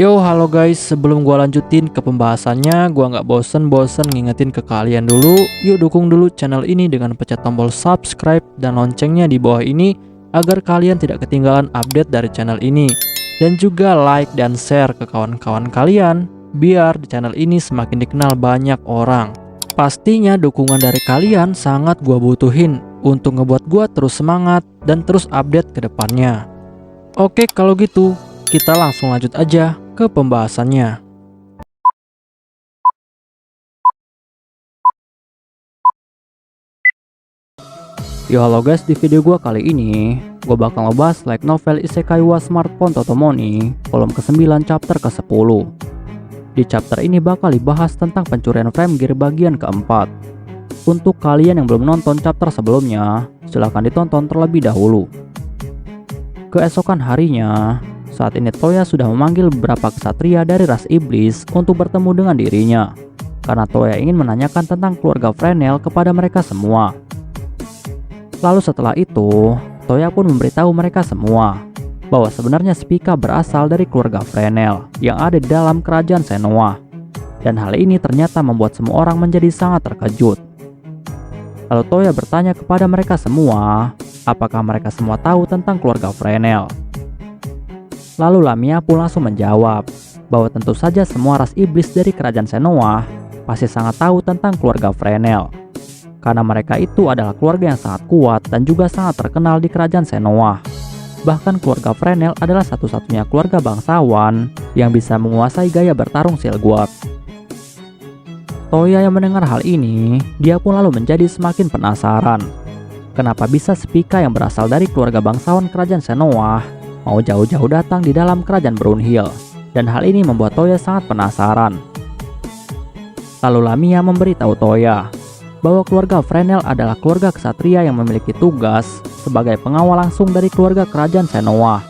Yo, halo guys, sebelum gua lanjutin ke pembahasannya, gua nggak bosen-bosen ngingetin ke kalian dulu, yuk dukung dulu channel ini dengan pencet tombol subscribe dan loncengnya di bawah ini, agar kalian tidak ketinggalan update dari channel ini. Dan juga like dan share ke kawan-kawan kalian, biar di channel ini semakin dikenal banyak orang. Pastinya dukungan dari kalian sangat gua butuhin, untuk ngebuat gua terus semangat dan terus update ke depannya. Oke, kalau gitu, kita langsung lanjut aja ke pembahasannya. Yo, halo guys, di video gua kali ini gua bakal ngebahas light novel Isekai wa Smartphone Totomoni volume ke-9 chapter ke-10. Di chapter ini bakal dibahas tentang pencurian frame gear bagian keempat. Untuk kalian yang belum nonton chapter sebelumnya, silahkan ditonton terlebih dahulu. Keesokan harinya, saat ini Toya sudah memanggil beberapa ksatria dari ras iblis untuk bertemu dengan dirinya, karena Toya ingin menanyakan tentang keluarga Frenel kepada mereka semua. Lalu setelah itu, Toya pun memberitahu mereka semua bahwa sebenarnya Spica berasal dari keluarga Frenel yang ada di dalam kerajaan Senoa. Dan hal ini ternyata membuat semua orang menjadi sangat terkejut. Lalu Toya bertanya kepada mereka semua, apakah mereka semua tahu tentang keluarga Frenel. Lalu Lamia pun langsung menjawab bahwa tentu saja semua ras iblis dari kerajaan Senoa pasti sangat tahu tentang keluarga Frenel, karena mereka itu adalah keluarga yang sangat kuat dan juga sangat terkenal di kerajaan Senoa. Bahkan keluarga Frenel adalah satu-satunya keluarga bangsawan yang bisa menguasai gaya bertarung Silguard. Toya yang mendengar hal ini, dia pun lalu menjadi semakin penasaran. Kenapa bisa Spica yang berasal dari keluarga bangsawan kerajaan Senoa mau jauh-jauh datang di dalam kerajaan Brunhild, dan hal ini membuat Toya sangat penasaran. Lalu Lamia memberitahu Toya bahwa keluarga Frenel adalah keluarga ksatria yang memiliki tugas sebagai pengawal langsung dari keluarga kerajaan Senoa.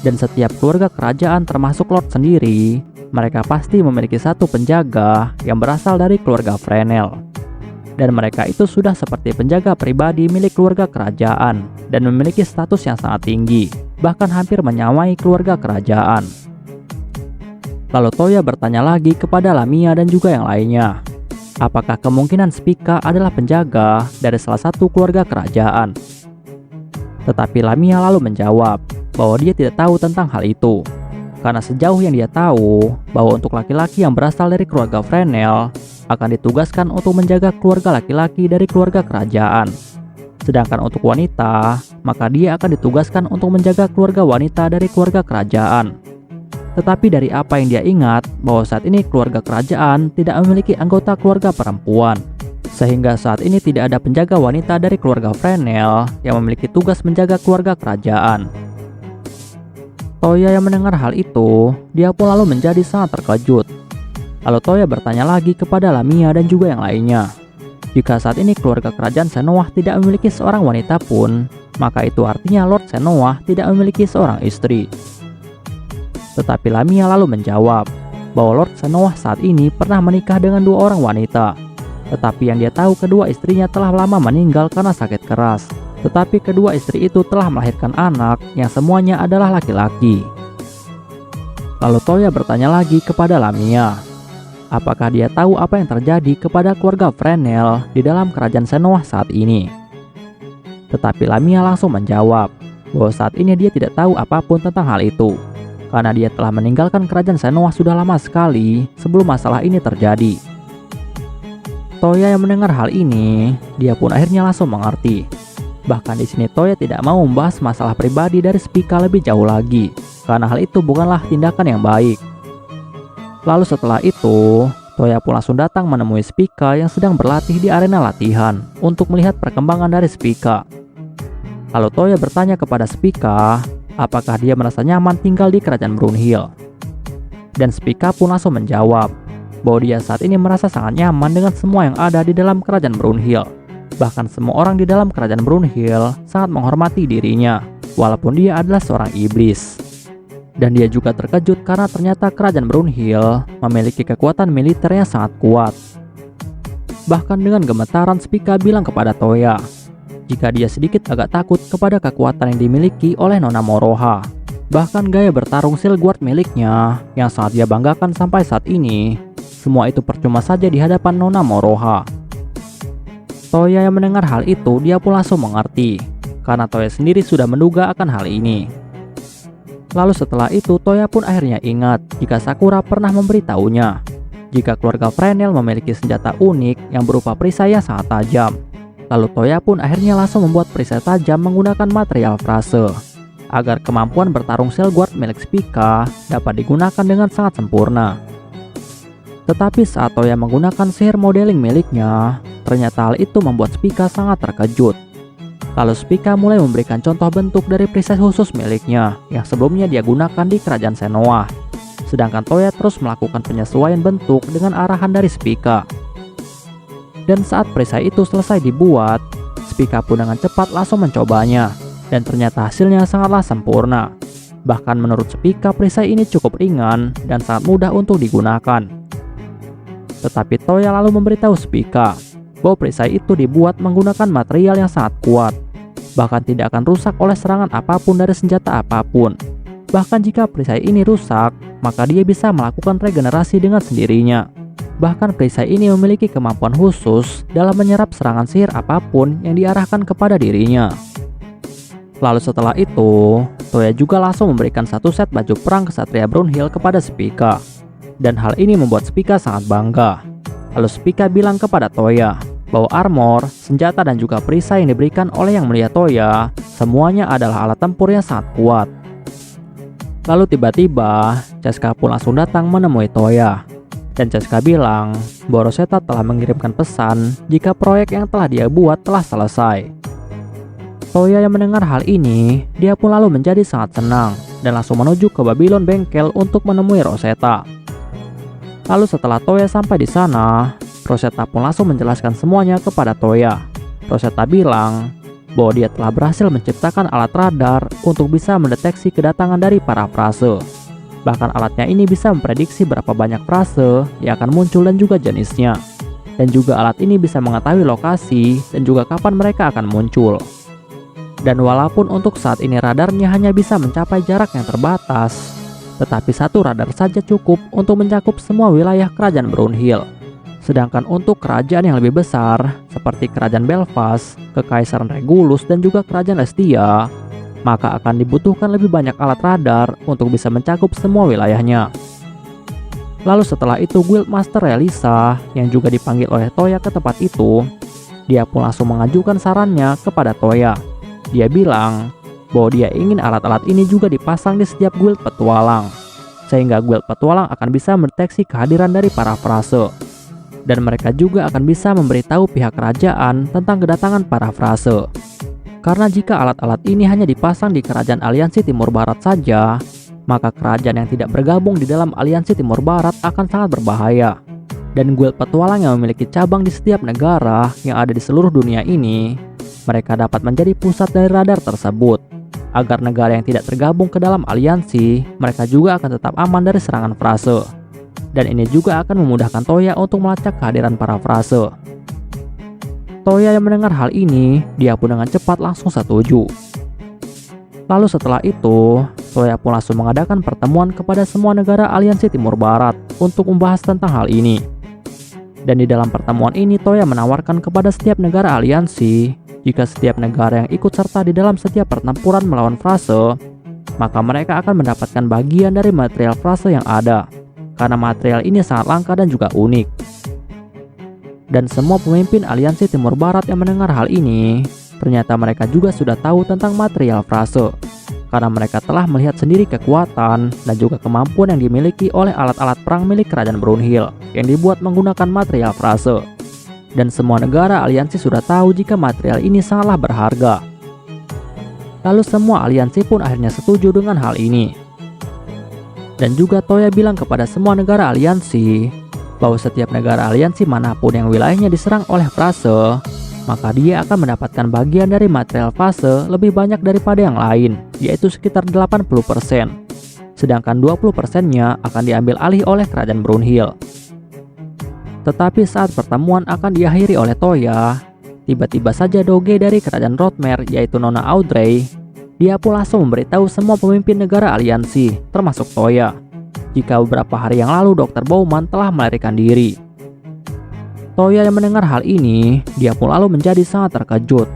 Dan setiap keluarga kerajaan termasuk Lord sendiri, mereka pasti memiliki satu penjaga yang berasal dari keluarga Frenel. Dan mereka itu sudah seperti penjaga pribadi milik keluarga kerajaan dan memiliki status yang sangat tinggi, bahkan hampir menyamai keluarga kerajaan. Lalu Toya bertanya lagi kepada Lamia dan juga yang lainnya, apakah kemungkinan Spica adalah penjaga dari salah satu keluarga kerajaan. Tetapi Lamia lalu menjawab bahwa dia tidak tahu tentang hal itu, karena sejauh yang dia tahu bahwa untuk laki-laki yang berasal dari keluarga Frenel akan ditugaskan untuk menjaga keluarga laki-laki dari keluarga kerajaan. Sedangkan untuk wanita, maka dia akan ditugaskan untuk menjaga keluarga wanita dari keluarga kerajaan. Tetapi dari apa yang dia ingat, bahwa saat ini keluarga kerajaan tidak memiliki anggota keluarga perempuan, sehingga saat ini tidak ada penjaga wanita dari keluarga Frenel yang memiliki tugas menjaga keluarga kerajaan. Toya yang mendengar hal itu, dia pun lalu menjadi sangat terkejut. Lalu Toya bertanya lagi kepada Lamia dan juga yang lainnya, jika saat ini keluarga kerajaan Senoa tidak memiliki seorang wanita pun, maka itu artinya Lord Senoa tidak memiliki seorang istri. Tetapi Lamia lalu menjawab bahwa Lord Senoa saat ini pernah menikah dengan 2 orang wanita, tetapi yang dia tahu kedua istrinya telah lama meninggal karena sakit keras. Tetapi kedua istri itu telah melahirkan anak yang semuanya adalah laki-laki. Lalu Toya bertanya lagi kepada Lamia, apakah dia tahu apa yang terjadi kepada keluarga Frenel di dalam kerajaan Senoa saat ini. Tetapi Lamia langsung menjawab bahwa saat ini dia tidak tahu apapun tentang hal itu, karena dia telah meninggalkan kerajaan Senoa sudah lama sekali sebelum masalah ini terjadi. Toya yang mendengar hal ini, dia pun akhirnya langsung mengerti. Bahkan di sini Toya tidak mau membahas masalah pribadi dari Spica lebih jauh lagi, karena hal itu bukanlah tindakan yang baik. Lalu setelah itu, Toya pun langsung datang menemui Spica yang sedang berlatih di arena latihan untuk melihat perkembangan dari Spica. Lalu Toya bertanya kepada Spica, apakah dia merasa nyaman tinggal di kerajaan Brunhild. Dan Spica pun langsung menjawab bahwa dia saat ini merasa sangat nyaman dengan semua yang ada di dalam kerajaan Brunhild. Bahkan semua orang di dalam kerajaan Brunhild sangat menghormati dirinya, walaupun dia adalah seorang iblis. Dan dia juga terkejut karena ternyata kerajaan Brunhild memiliki kekuatan militer yang sangat kuat. Bahkan dengan gemetaran Spica bilang kepada Toya jika dia sedikit agak takut kepada kekuatan yang dimiliki oleh Nona Moroha, Bahkan gaya bertarung Silguard miliknya yang sangat dia banggakan sampai saat ini, semua itu percuma saja di hadapan Nona Moroha. Toya yang mendengar hal itu, dia pun langsung mengerti, karena Toya sendiri sudah menduga akan hal ini. Lalu setelah itu, Toya pun akhirnya ingat jika Sakura pernah memberitahunya jika keluarga Fresnel memiliki senjata unik yang berupa perisai yang sangat tajam. Lalu Toya pun akhirnya langsung membuat perisai tajam menggunakan material frase, agar kemampuan bertarung Silguard milik Spica dapat digunakan dengan sangat sempurna. Tetapi saat Toya menggunakan sihir modeling miliknya, ternyata hal itu membuat Spica sangat terkejut. Lalu Spica mulai memberikan contoh bentuk dari perisai khusus miliknya yang sebelumnya dia gunakan di kerajaan Shenoa. Sedangkan Toya terus melakukan penyesuaian bentuk dengan arahan dari Spica. Dan saat perisai itu selesai dibuat, Spica pun dengan cepat langsung mencobanya. Dan ternyata hasilnya sangatlah sempurna. Bahkan menurut Spica, perisai ini cukup ringan dan sangat mudah untuk digunakan. Tetapi Toya lalu memberitahu Spica bahwa perisai itu dibuat menggunakan material yang sangat kuat, bahkan tidak akan rusak oleh serangan apapun dari senjata apapun. Bahkan jika perisai ini rusak, maka dia bisa melakukan regenerasi dengan sendirinya. Bahkan perisai ini memiliki kemampuan khusus dalam menyerap serangan sihir apapun yang diarahkan kepada dirinya. Lalu setelah itu, Toya juga langsung memberikan satu set baju perang Ksatria Brownhill kepada Spica. Dan hal ini membuat Spica sangat bangga. Lalu Spica bilang kepada Toya bahwa armor, senjata dan juga perisai yang diberikan oleh Yang Mulia Toya semuanya adalah alat tempur yang sangat kuat. Lalu tiba-tiba Ceska pun langsung datang menemui Toya. Dan Ceska bilang bahwa Rosetta telah mengirimkan pesan jika proyek yang telah dia buat telah selesai. Toya yang mendengar hal ini, dia pun lalu menjadi sangat senang dan langsung menuju ke Babylon Bengkel untuk menemui Rosetta. Lalu setelah Toya sampai di sana, Rosetta pun langsung menjelaskan semuanya kepada Toya. Rosetta bilang bahwa dia telah berhasil menciptakan alat radar untuk bisa mendeteksi kedatangan dari para frase. Bahkan alatnya ini bisa memprediksi berapa banyak frase yang akan muncul dan juga jenisnya. Dan juga alat ini bisa mengetahui lokasi dan juga kapan mereka akan muncul. Dan walaupun untuk saat ini radarnya hanya bisa mencapai jarak yang terbatas, tetapi satu radar saja cukup untuk mencakup semua wilayah kerajaan Brownhill. Sedangkan untuk kerajaan yang lebih besar, seperti kerajaan Belfast, Kekaisaran Regulus, dan juga kerajaan Estia, maka akan dibutuhkan lebih banyak alat radar untuk bisa mencakup semua wilayahnya. Lalu setelah itu Guildmaster Relisa, yang juga dipanggil oleh Toya ke tempat itu, dia pun langsung mengajukan sarannya kepada Toya. Dia bilang bahwa dia ingin alat-alat ini juga dipasang di setiap guild petualang, sehingga guild petualang akan bisa mendeteksi kehadiran dari para frase. Dan mereka juga akan bisa memberitahu pihak kerajaan tentang kedatangan para frase. Karena jika alat-alat ini hanya dipasang di kerajaan Aliansi Timur Barat saja, maka kerajaan yang tidak bergabung di dalam Aliansi Timur Barat akan sangat berbahaya. Dan guild petualang yang memiliki cabang di setiap negara yang ada di seluruh dunia ini, mereka dapat menjadi pusat dari radar tersebut. Agar negara yang tidak tergabung ke dalam aliansi, mereka juga akan tetap aman dari serangan frase. Dan ini juga akan memudahkan Toya untuk melacak kehadiran para frase. Toya yang mendengar hal ini, dia pun dengan cepat langsung setuju. Lalu setelah itu, Toya pun langsung mengadakan pertemuan kepada semua negara Aliansi Timur Barat untuk membahas tentang hal ini. Dan di dalam pertemuan ini, Toya menawarkan kepada setiap negara aliansi, jika setiap negara yang ikut serta di dalam setiap pertempuran melawan frase, maka mereka akan mendapatkan bagian dari material frase yang ada. Karena material ini sangat langka dan juga unik. Dan semua pemimpin Aliansi Timur Barat yang mendengar hal ini, ternyata mereka juga sudah tahu tentang material frase. Karena mereka telah melihat sendiri kekuatan dan juga kemampuan yang dimiliki oleh alat-alat perang milik kerajaan Brownhill yang dibuat menggunakan material frase. Dan semua negara aliansi sudah tahu jika material ini sangatlah berharga. Lalu semua aliansi pun akhirnya setuju dengan hal ini. Dan juga Toya bilang kepada semua negara aliansi bahwa setiap negara aliansi manapun yang wilayahnya diserang oleh frase, maka dia akan mendapatkan bagian dari material frase lebih banyak daripada yang lain, yaitu sekitar 80%. Sedangkan 20%-nya akan diambil alih oleh kerajaan Brownhill. Tetapi saat pertemuan akan diakhiri oleh Toya, tiba-tiba saja Doge dari kerajaan Rothmer, yaitu Nona Audrey, Dia pun langsung memberitahu semua pemimpin negara aliansi, termasuk Toya, jika beberapa hari yang lalu Dr. Bowman telah melarikan diri. Toya yang mendengar hal ini, dia pun lalu menjadi sangat terkejut.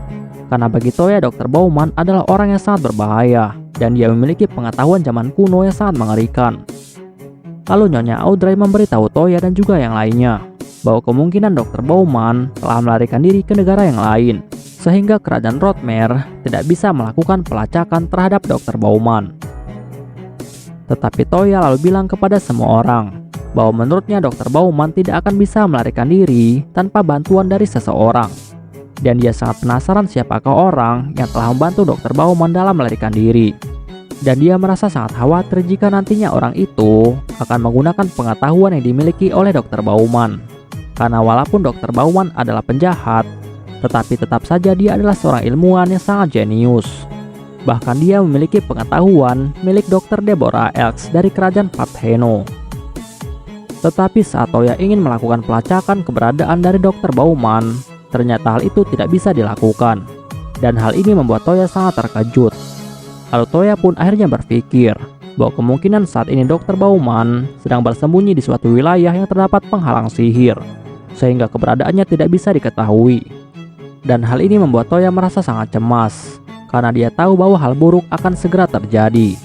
Karena bagi Toya, Dr. Bowman adalah orang yang sangat berbahaya, dan dia memiliki pengetahuan zaman kuno yang sangat mengerikan. Lalu Nyonya Audrey memberitahu Toya dan juga yang lainnya, bahwa kemungkinan Dr. Bowman telah melarikan diri ke negara yang lain, sehingga kerajaan Rotmere tidak bisa melakukan pelacakan terhadap Dr. Bowman. Tetapi Toya lalu bilang kepada semua orang, bahwa menurutnya Dr. Bowman tidak akan bisa melarikan diri tanpa bantuan dari seseorang. Dan dia sangat penasaran siapakah orang yang telah membantu Dr. Bowman dalam melarikan diri. Dan dia merasa sangat khawatir jika nantinya orang itu akan menggunakan pengetahuan yang dimiliki oleh Dr. Bowman. Karena walaupun Dr. Bowman adalah penjahat, tetapi tetap saja dia adalah seorang ilmuwan yang sangat jenius. Bahkan dia memiliki pengetahuan milik Dr. Deborah Elks dari kerajaan Patheno. Tetapi saat Toya ingin melakukan pelacakan keberadaan dari Dr. Bowman, ternyata hal itu tidak bisa dilakukan. Dan hal ini membuat Toya sangat terkejut. Lalu Toya pun akhirnya berpikir bahwa kemungkinan saat ini Dr. Bowman sedang bersembunyi di suatu wilayah yang terdapat penghalang sihir, sehingga keberadaannya tidak bisa diketahui. Dan hal ini membuat Toya merasa sangat cemas, karena dia tahu bahwa hal buruk akan segera terjadi.